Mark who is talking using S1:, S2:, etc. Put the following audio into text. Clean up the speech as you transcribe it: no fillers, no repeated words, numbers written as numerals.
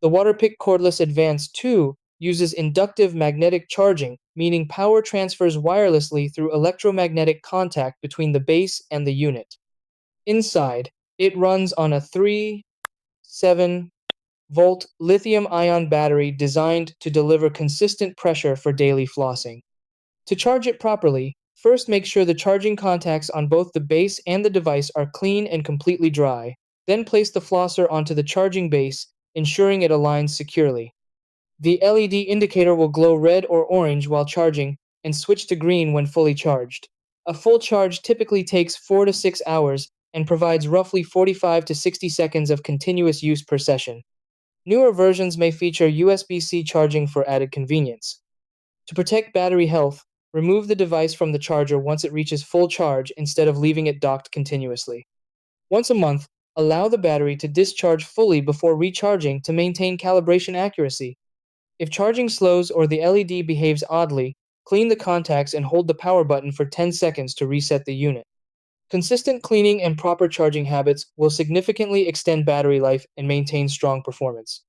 S1: The Waterpik Cordless Advanced 2 uses inductive magnetic charging, meaning power transfers wirelessly through electromagnetic contact between the base and the unit. Inside, it runs on a 3.7-volt lithium-ion battery designed to deliver consistent pressure for daily flossing. To charge it properly, first make sure the charging contacts on both the base and the device are clean and completely dry. Then place the flosser onto the charging base, ensuring it aligns securely. The LED indicator will glow red or orange while charging and switch to green when fully charged. A full charge typically takes 4 to 6 hours and provides roughly 45 to 60 seconds of continuous use per session. Newer versions may feature USB-C charging for added convenience. To protect battery health, remove the device from the charger once it reaches full charge instead of leaving it docked continuously. Once a month, allow the battery to discharge fully before recharging to maintain calibration accuracy. If charging slows or the LED behaves oddly, clean the contacts and hold the power button for 10 seconds to reset the unit. Consistent cleaning and proper charging habits will significantly extend battery life and maintain strong performance.